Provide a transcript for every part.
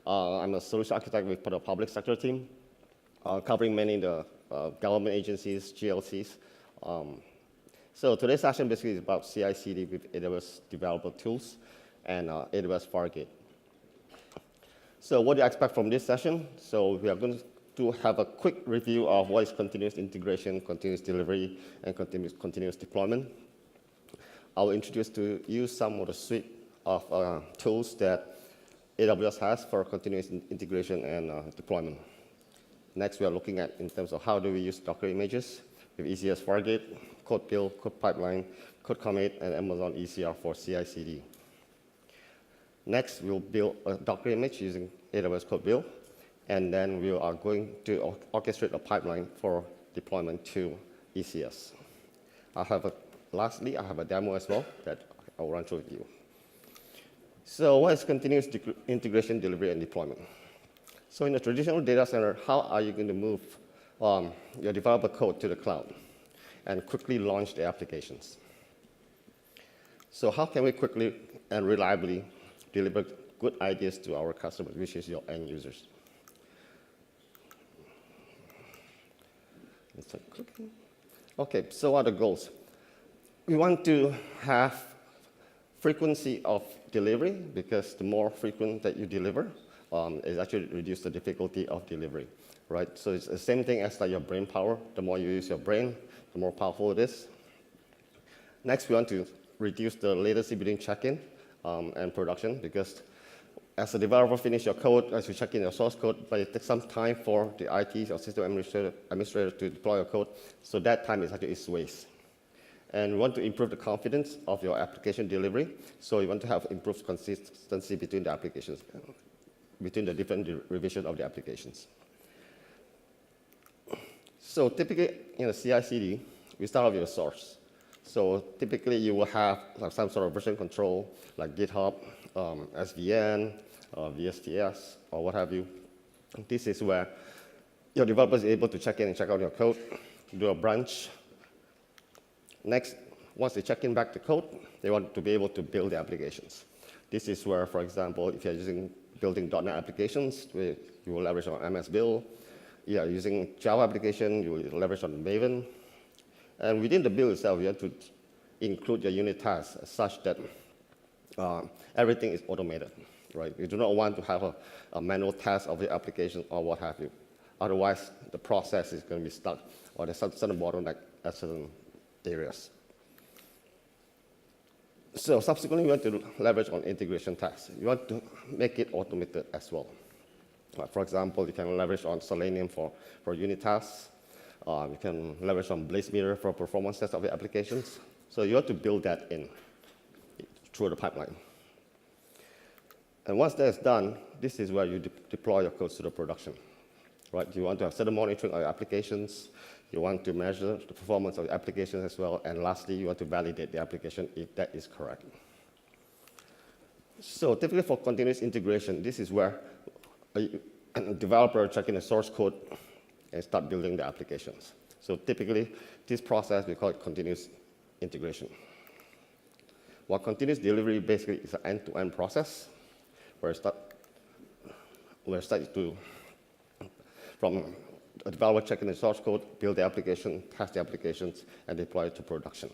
I'm a solution architect with the public sector team, covering many of the government agencies, GLCs. So today's session basically is about CI/CD with AWS developer tools and AWS Fargate. So what do you expect from this session? So we are going to have a quick review of what is continuous integration, continuous delivery, and continuous deployment. I'll introduce to you some of the suite of tools that AWS has for continuous integration and deployment. Next, we are looking at in terms of how do we use Docker images with ECS Fargate, CodeBuild, Code Pipeline, Code Commit, and Amazon ECR for CI/CD. Next, we'll build a Docker image using AWS CodeBuild, and then we are going to orchestrate a pipeline for deployment to ECS. Lastly, I have a demo as well that I'll run through with you. So what is continuous integration, delivery, and deployment? So in a traditional data center, how are you going to move your developer code to the cloud and quickly launch the applications? So how can we quickly and reliably deliver good ideas to our customers, which is your end users? Okay, so what are the goals? We want to have frequency of delivery, because the more frequent that you deliver, it actually reduces the difficulty of delivery, right? So it's the same thing as like your brain power. The more you use your brain, the more powerful it is. Next, we want to reduce the latency between check-in and production, because as a developer finish your code, as you check in your source code, but it takes some time for the IT or system administrator to deploy your code, so that time is actually waste. And we want to improve the confidence of your application delivery, so you want to have improved consistency between the applications, between the different revisions of the applications. So typically in a CI/CD, we start off with a source. So typically you will have like some sort of version control, like GitHub, SVN, VSTS, or what have you. This is where your developer is able to check in and check out your code, do a branch. Next, once they check in back the code, they want to be able to build the applications. This is where, for example, if you're building .NET applications, you will leverage on MS Build. If you're using Java application, you will leverage on Maven. And within the build itself, you have to include your unit tests such that everything is automated, right? You do not want to have a manual test of the application or what have you. Otherwise, the process is going to be stuck, or there's some certain bottleneck at certain areas. So subsequently, you want to leverage on integration tests. You want to make it automated as well. For example, you can leverage on Selenium for unit tests. You can leverage on BlazeMeter for performance tests of the applications. So you have to build that in through the pipeline. And once that is done, this is where you deploy your codes to the production. Right? You want to have certain monitoring of your applications. You want to measure the performance of the applications as well. And lastly, you want to validate the application if that is correct. So typically for continuous integration, this is where a developer check in the source code and start building the applications. So typically, this process, we call it continuous integration. While continuous delivery basically is an end-to-end process, where we start to, from a developer checking the source code, build the application, test the applications, and deploy it to production.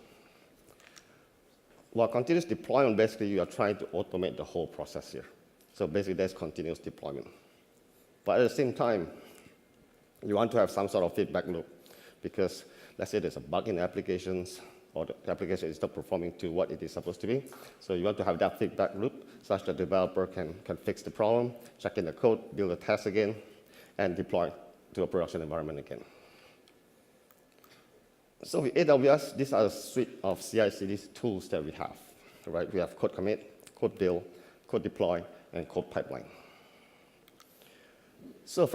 While continuous deployment, basically, you are trying to automate the whole process here. So basically, there's continuous deployment. But at the same time, you want to have some sort of feedback loop, because let's say there's a bug in the applications, or the application is not performing to what it is supposed to be. So you want to have that feedback loop such that the developer can fix the problem, check in the code, build a test again, and deploy to a production environment again. So with AWS, these are a suite of CI/CD tools that we have. Right? We have Code Commit, Code Build, Code Deploy, and Code Pipeline. So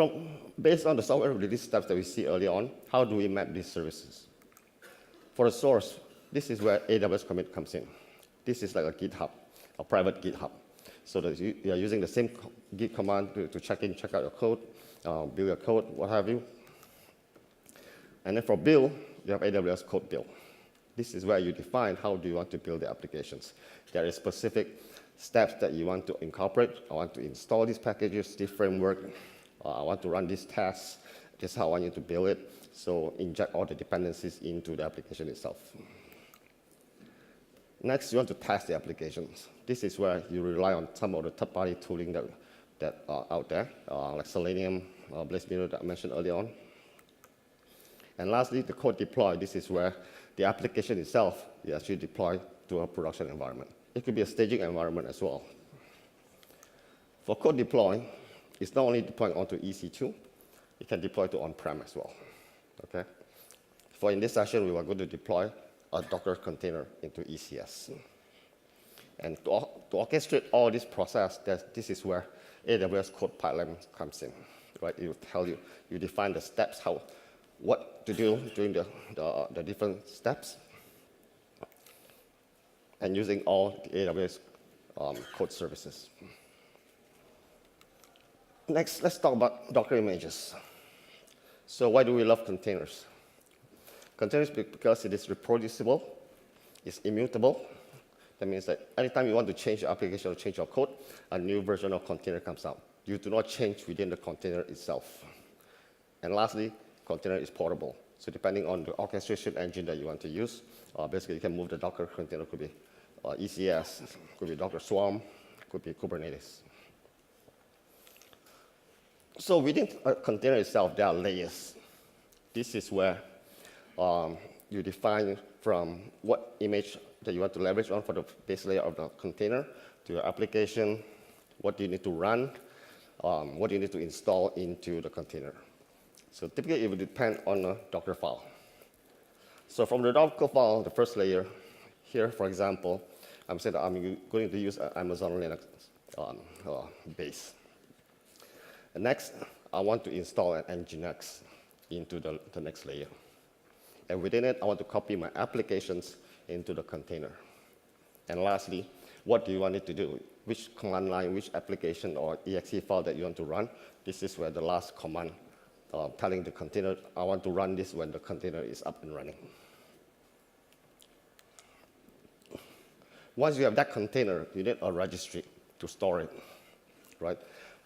based on the software release steps that we see early on, how do we map these services? For the source, this is where AWS commit comes in. This is like a GitHub, a private GitHub. So that you are using the same Git command to check in, check out your code, build your code, what have you. And then for build, you have AWS CodeBuild. This is where you define how do you want to build the applications. There is specific steps that you want to incorporate. I want to install these packages, this framework. I want to run these tests. This is how I want you to build it. So inject all the dependencies into the application itself. Next, you want to test the applications. This is where you rely on some of the third-party tooling that are out there, like Selenium, Blaze Mirror that I mentioned earlier on. And lastly, the code deploy. This is where the application itself is actually deployed to a production environment. It could be a staging environment as well. For code deploy, it's not only deploying onto EC2, it can deploy to on-prem as well. Okay? For in this session, we are going to deploy a Docker container into ECS. And to orchestrate all this process, this is where AWS code pipeline comes in. Right? It will tell you, you define the steps, what to do during the different steps, and using all the AWS code services. Next, let's talk about Docker images. So why do we love containers? Containers because it is reproducible, it's immutable. That means that anytime you want to change your application or change your code, a new version of container comes out. You do not change within the container itself. And lastly, container is portable. So depending on the orchestration engine that you want to use, basically you can move the Docker container. Could be ECS, could be Docker Swarm, could be Kubernetes. So within a container itself, there are layers. This is where you define from what image that you want to leverage on for the base layer of the container to your application, what do you need to run, what do you need to install into the container. So typically, it will depend on a Docker file. So from the Docker file, the first layer, here, for example, I'm saying that I'm going to use an Amazon Linux base. And next, I want to install an Nginx into the next layer. And within it, I want to copy my applications into the container. And lastly, what do you want it to do? Which command line, which application or exe file that you want to run? This is where the last command telling the container, I want to run this when the container is up and running. Once you have that container, you need a registry to store it, right?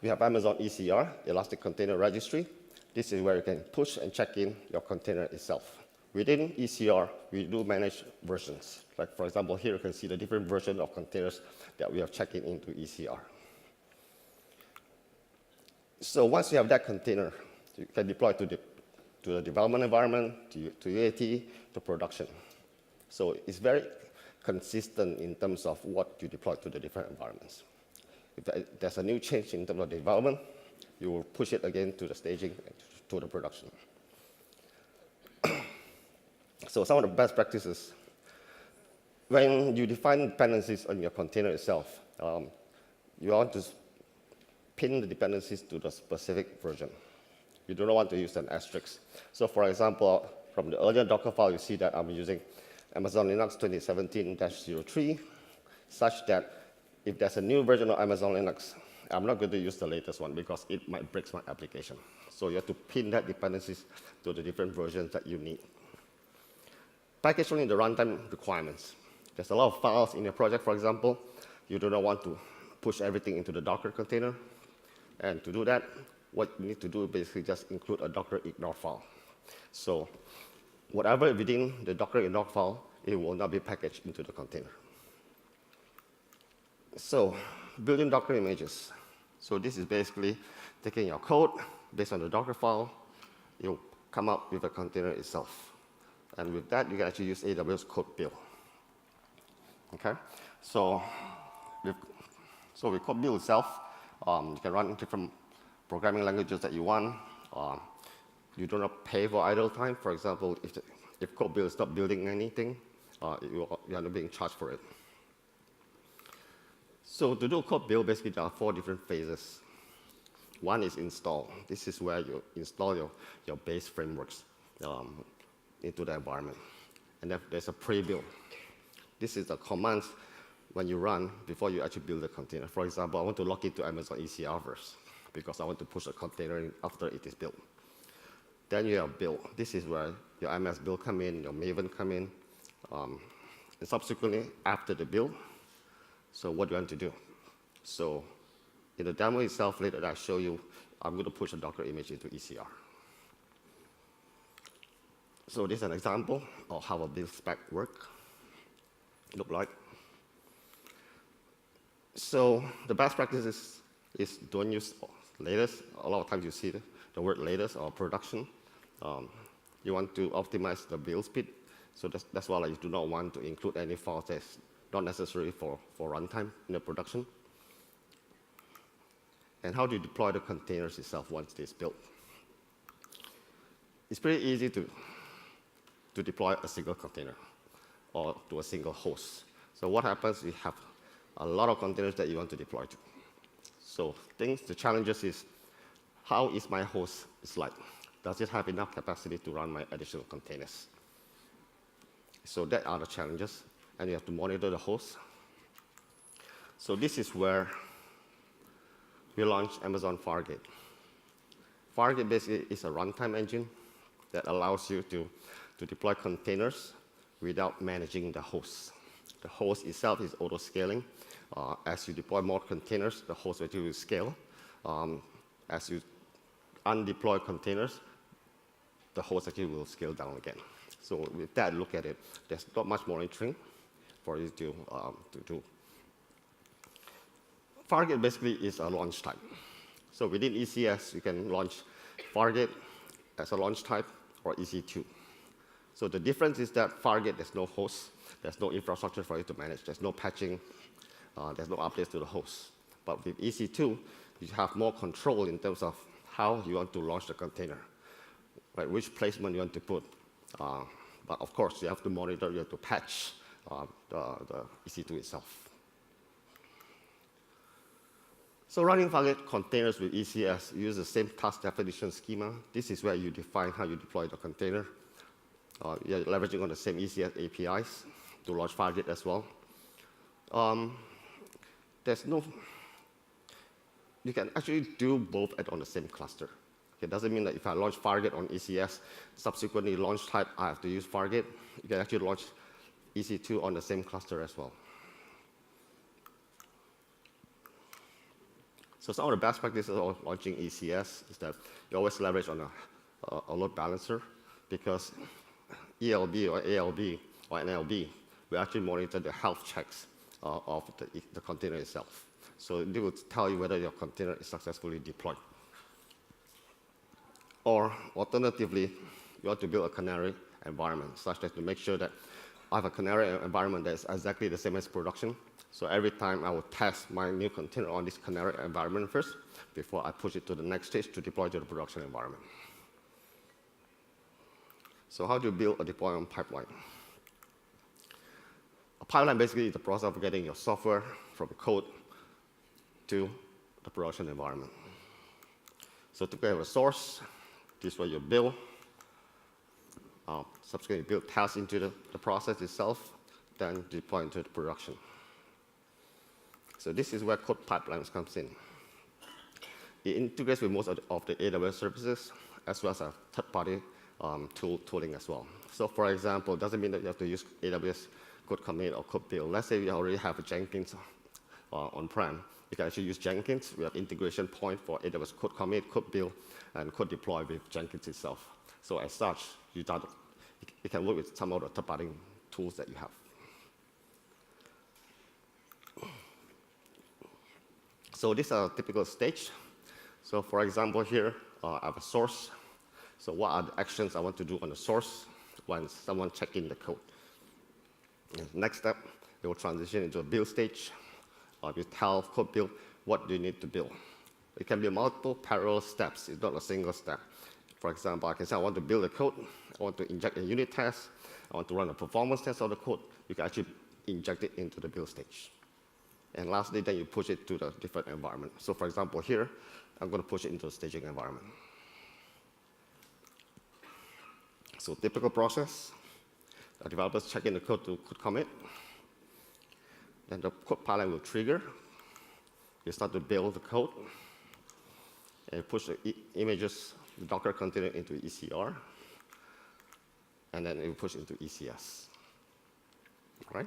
We have Amazon ECR, Elastic Container Registry. This is where you can push and check in your container itself. Within ECR, we do manage versions. Like, for example, here you can see the different versions of containers that we have checked in into ECR. So once you have that container, you can deploy to the development environment, to UAT, to production. So it's very consistent in terms of what you deploy to the different environments. If there's a new change in terms of development, you will push it again to the staging, to the production. So some of the best practices, when you define dependencies on your container itself, you want to pin the dependencies to the specific version. You do not want to use an asterisk. So for example, from the earlier Docker file, you see that I'm using Amazon Linux 2017-03, such that if there's a new version of Amazon Linux, I'm not going to use the latest one because it might break my application. So you have to pin that dependencies to the different versions that you need. Packaging the runtime requirements. There's a lot of files in your project, for example. You do not want to push everything into the Docker container. And to do that, what you need to do is basically just include a Docker ignore file. So whatever within the Docker ignore file, it will not be packaged into the container. So building Docker images. So this is basically taking your code based on the Docker file. You'll come up with a container itself. And with that, you can actually use AWS CodeBuild. Okay? So with CodeBuild itself, you can run different programming languages that you want. You do not pay for idle time. For example, if CodeBuild is not building anything, you are not being charged for it. So to do CodeBuild, basically there are 4 different phases. One is install. This is where you install your base frameworks into the environment. And then there's a pre-build. This is the commands when you run before you actually build the container. For example, I want to log into Amazon ECR first because I want to push a container in after it is built. Then you have build. This is where your MS build come in, your Maven come in. And subsequently, after the build, so what do you want to do? So in the demo itself, later I show you, I'm going to push a Docker image into ECR. So this is an example of how a build spec look like. So the best practice is don't use latest. A lot of times you see the word latest or production. You want to optimize the build speed. So that's why you do not want to include any files that's not necessary for runtime in the production. And how do you deploy the containers itself once it's built? It's pretty easy to deploy a single container or to a single host. So what happens, you have a lot of containers that you want to deploy to. So the challenges is, how is my host like? Does it have enough capacity to run my additional containers? So that are the challenges, and you have to monitor the host. So this is where we launched Amazon Fargate. Fargate basically is a runtime engine that allows you to deploy containers without managing the host. The host itself is auto-scaling. As you deploy more containers, the host will scale. As you undeploy containers, the host actually will scale down again. So with that, look at it. There's not much monitoring for you to do. Fargate basically is a launch type. So within ECS, you can launch Fargate as a launch type or EC2. So the difference is that Fargate, there's no host, there's no infrastructure for you to manage, there's no patching, there's no updates to the host. But with EC2, you have more control in terms of how you want to launch the container, right? Which placement you want to put. But of course, you have to monitor, you have to patch the EC2 itself. So running Fargate containers with ECS, you use the same task definition schema. This is where you define how you deploy the container. You're leveraging on the same ECS APIs to launch Fargate as well. You can actually do both on the same cluster. It doesn't mean that if I launch Fargate on ECS, subsequently launch type, I have to use Fargate. You can actually launch EC2 on the same cluster as well. So some of the best practices of launching ECS is that you always leverage on a load balancer, because ELB or ALB or NLB will actually monitor the health checks of the container itself. So it will tell you whether your container is successfully deployed. Or alternatively, you want to build a canary environment such that to make sure that I have a canary environment that is exactly the same as production. So every time I will test my new container on this canary environment first before I push it to the next stage to deploy to the production environment. So how do you build a deployment pipeline? A pipeline basically is the process of getting your software from code to the production environment. So typically you have a source. This is where you build. Subsequently build tasks into the process itself, then deploy into the production. So this is where code pipelines comes in. It integrates with most of the AWS services, as well as a third-party tooling as well. So for example, it doesn't mean that you have to use AWS code commit or CodeBuild. Let's say you already have a Jenkins on-prem. You can actually use Jenkins. We have integration point for AWS code commit, CodeBuild, and code deploy with Jenkins itself. So as such, you can work with some of the third-party tools that you have. So this is a typical stage. So for example, here I have a source. So what are the actions I want to do on the source once someone checks in the code? And next step, it will transition into a build stage. You tell CodeBuild what do you need to build. It can be multiple parallel steps. It's not a single step. For example, I can say I want to build a code. I want to inject a unit test. I want to run a performance test of the code. You can actually inject it into the build stage. And lastly, then you push it to the different environment. So for example, here, I'm going to push it into the staging environment. So typical process, the developers check in the code to code commit. Then the code pipeline will trigger. You start to build the code. And push the images, the Docker container into ECR. And then it will push into ECS. Right?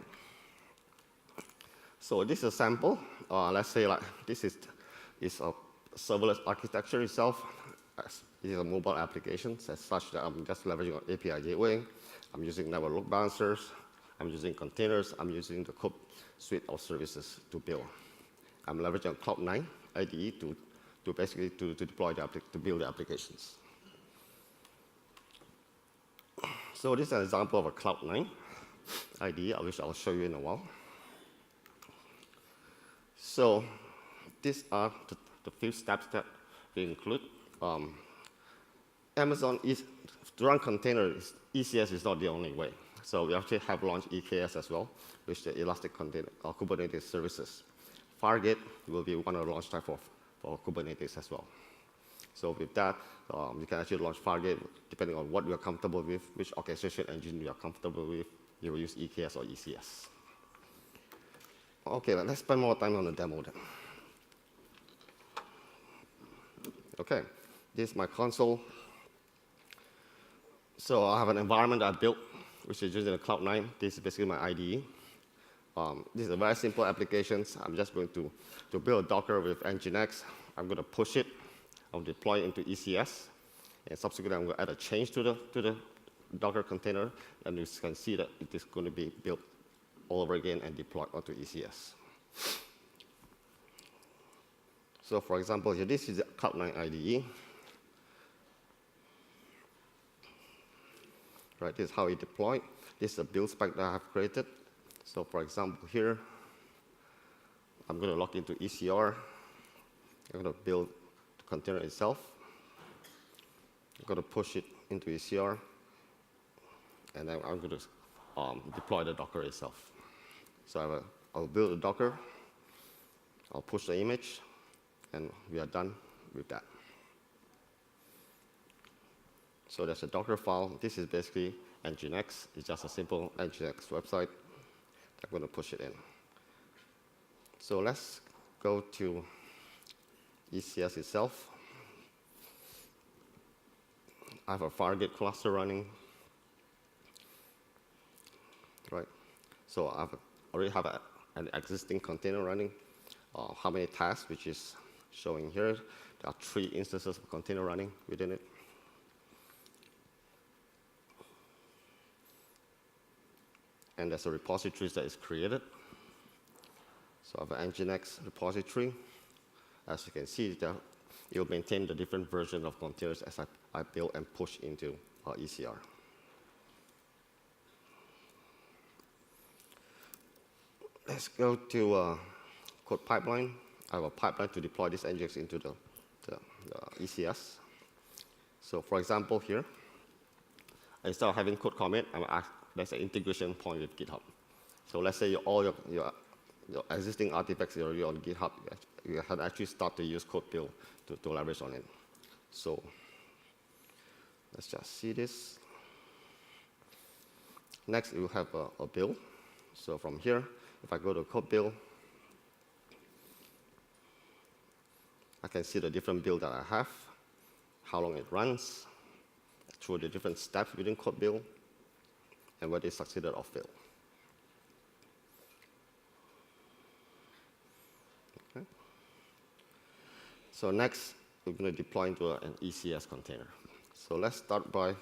So this is a sample. Let's say like this is a serverless architecture itself. This is a mobile application as such that I'm just leveraging an API gateway. I'm using network load balancers. I'm using containers. I'm using the code suite of services to build. I'm leveraging Cloud9 IDE to basically to deploy to build the applications. So this is an example of a Cloud9 IDE, which I'll show you in a while. So these are the few steps that we include. Amazon to run containers, ECS is not the only way. So we actually have launched EKS as well, which is the Elastic Container Kubernetes Services. Fargate will be one of the launch type for Kubernetes as well. So with that, you can actually launch Fargate depending on what you are comfortable with, which orchestration engine you are comfortable with. You will use EKS or ECS. Okay, let's spend more time on the demo then. Okay, this is my console. So I have an environment I built, which is using the Cloud9. This is basically my IDE. This is a very simple application. I'm just going to build a Docker with Nginx. I'm going to push it. I'll deploy it into ECS. And subsequently, I'm going to add a change to the Docker container. And you can see that it is going to be built all over again and deployed onto ECS. So for example, here, this is the Cloud9 IDE. Right, this is how it deployed. This is a build spec that I have created. So for example, here, I'm going to log into ECR. I'm going to build the container itself. I'm going to push it into ECR. And then I'm going to deploy the Docker itself. So I'll build a Docker. I'll push the image. And we are done with that. So there's a Docker file. This is basically Nginx. It's just a simple Nginx website. I'm going to push it in. So let's go to ECS itself. I have a Fargate cluster running. Right. So I already have an existing container running. How many tasks, which is showing here. There are 3 instances of container running within it. And there's a repository that is created. So I have an Nginx repository. As you can see, it will maintain the different version of containers as I build and push into ECR. Let's go to code pipeline. I have a pipeline to deploy this Nginx into the ECS. So for example here, instead of having code commit, there's an integration point with GitHub. So let's say all your existing artifacts are already on GitHub. You can actually start to use CodeBuild to leverage on it. So let's just see this. Next, you have a build. So from here, if I go to CodeBuild, I can see the different build that I have, how long it runs, through the different steps within CodeBuild, and whether it succeeded or failed. Okay. So next, we're going to deploy into an ECS container. So let's start by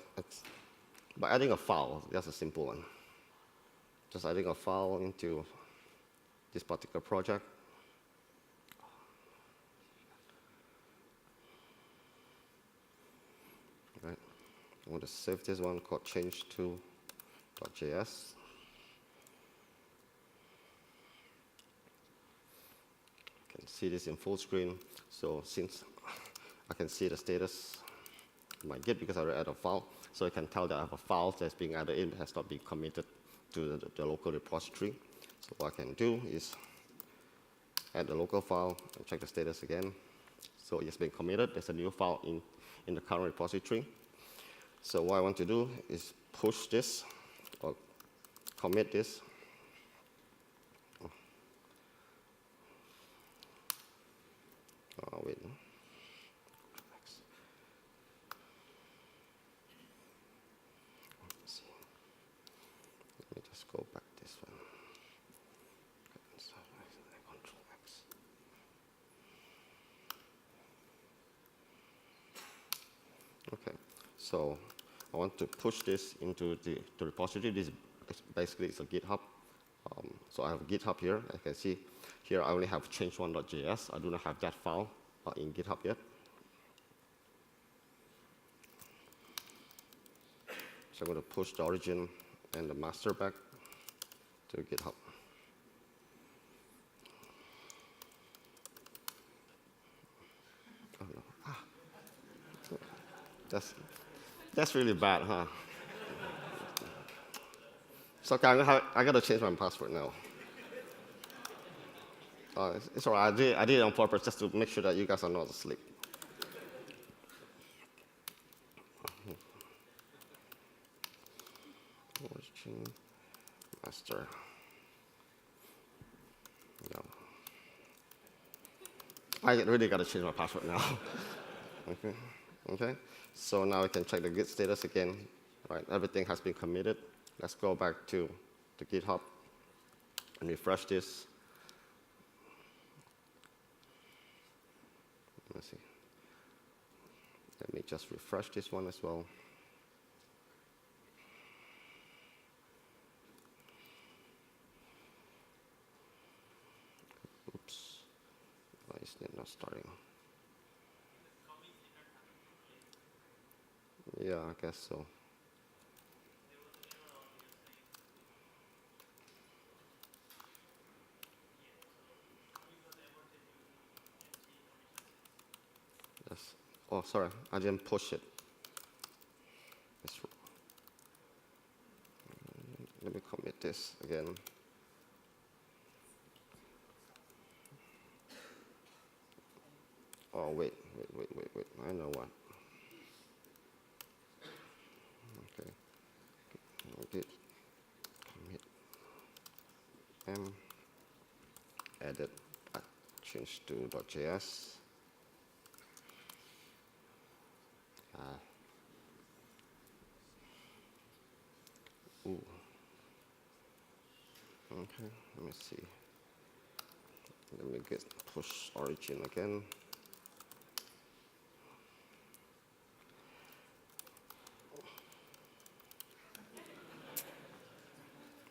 adding a file. That's a simple one. Just adding a file into this particular project. Right. I want to save this one called change2.js. You can see this in full screen. So since I can see the status of my Git because I already added a file, so I can tell that I have a file that's being added in, has not been committed to the local repository. So what I can do is add the local file and check the status again. So it's been committed. There's a new file in the current repository. So what I want to do is push this or commit this. Oh, wait. Let's see. Let me just go back this one. Okay, so I want to push this into the repository. This is basically it's a GitHub. So I have GitHub here. I can see here I only have change1.js. I do not have that file in GitHub yet. So I'm going to push the origin and the master back to GitHub. Oh, no. That's really bad, huh? So okay, I got to change my password now. It's all right. I did it on purpose just to make sure that you guys are not asleep. Origin master. No. I really got to change my password now. Okay. Okay. So now we can check the Git status again. Right. Everything has been committed. Let's go back to the GitHub and refresh this. Let's see. Let me just refresh this one as well. Oops. Why is it not starting? Yeah, I guess so. Yes. Oh, sorry, I didn't push it. Let me commit this again. Oh, wait. I know what. Okay. Git commit m edit change to .js. Ooh. Okay, let me see. Let me get push origin again.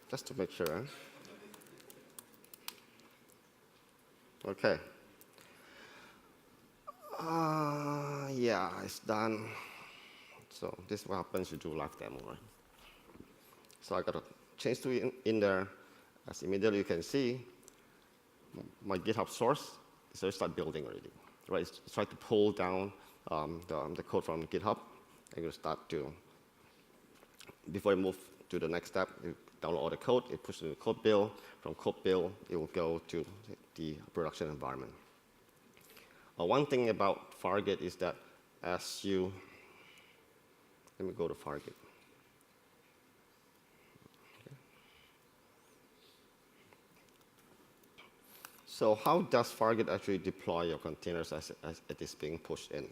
Just to make sure. Okay. Yeah, it's done. So this is what happens you do live demo, right? So I got to change to in there. As immediately you can see, my GitHub source, so it start building already, right? It's trying to pull down the code from GitHub, and you start to, before you move to the next step, you download all the code, it pushes to the CodeBuild. From CodeBuild, it will go to the production environment. One thing about Fargate is that as you, let me go to Fargate. So how does Fargate actually deploy your containers as it is being pushed in?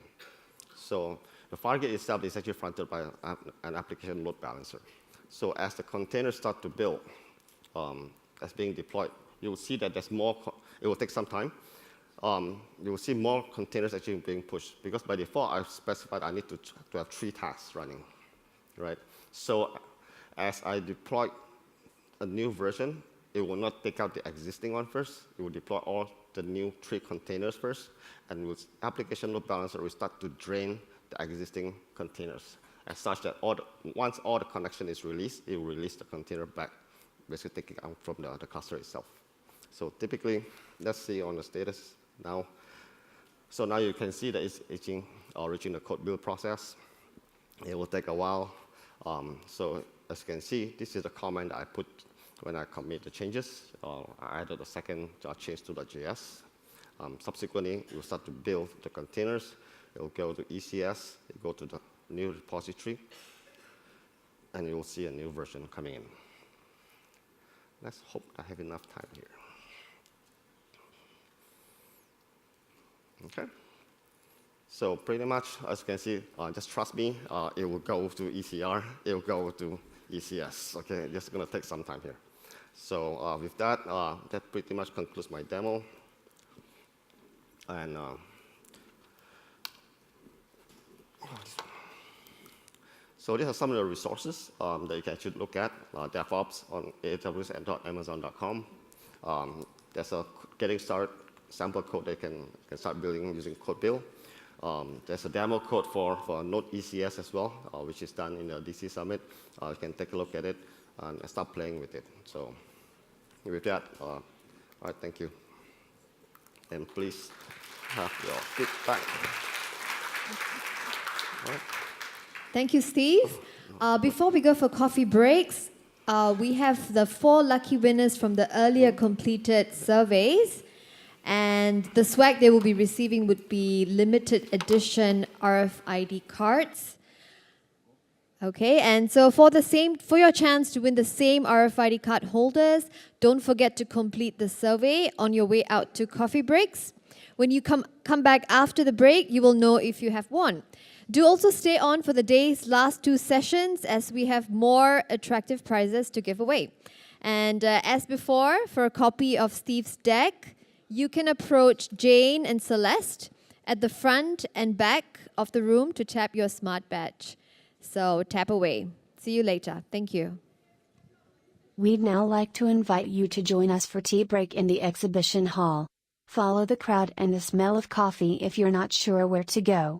So the Fargate itself is actually fronted by an application load balancer. So as the containers start to build, as being deployed, you will see that there's more, it will take some time. You will see more containers actually being pushed, because by default, I've specified I need to have 3 tasks running, right? So as I deploy a new version, it will not take out the existing one first. It will deploy all the new 3 containers first, and with application load balancer, will start to drain the existing containers, as such that once all the connection is released, it will release the container back, basically taking out from the cluster itself. So typically, let's see on the status now. So now you can see that it's reaching the CodeBuild process. It will take a while. So as you can see, this is the comment I put when I commit the changes. I added a second change to the JS. Subsequently, it will start to build the containers. It will go to ECS, it will go to the new repository, and you will see a new version coming in. Let's hope I have enough time here. Okay. So pretty much, as you can see, just trust me, it will go to ECR, it will go to ECS. Okay, just going to take some time here. So with that, that pretty much concludes my demo. And So these are some of the resources that you can should look at. DevOps on AWS and .amazon.com. There's a getting started sample code that you can start building using CodeBuild. There's a demo code for Node ECS as well, which is done in the DC Summit. You can take a look at it and start playing with it. So with that, all right, thank you. And please have your feedback. All right. Thank you, Steve. Before we go for coffee breaks, we have the 4 lucky winners from the earlier completed surveys. And the swag they will be receiving would be limited edition RFID cards. Okay, and so for your chance to win the same RFID card holders, don't forget to complete the survey on your way out to coffee breaks. When you come back after the break, you will know if you have won. Do also stay on for the day's last 2 sessions as we have more attractive prizes to give away. And as before, for a copy of Steve's deck, you can approach Jane and Celeste at the front and back of the room to tap your smart badge. So tap away. See you later. Thank you. We'd now like to invite you to join us for tea break in the exhibition hall. Follow the crowd and the smell of coffee if you're not sure where to go.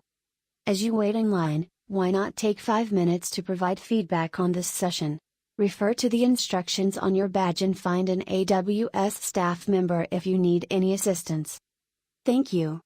As you wait in line, why not take 5 minutes to provide feedback on this session? Refer to the instructions on your badge and find an AWS staff member if you need any assistance. Thank you.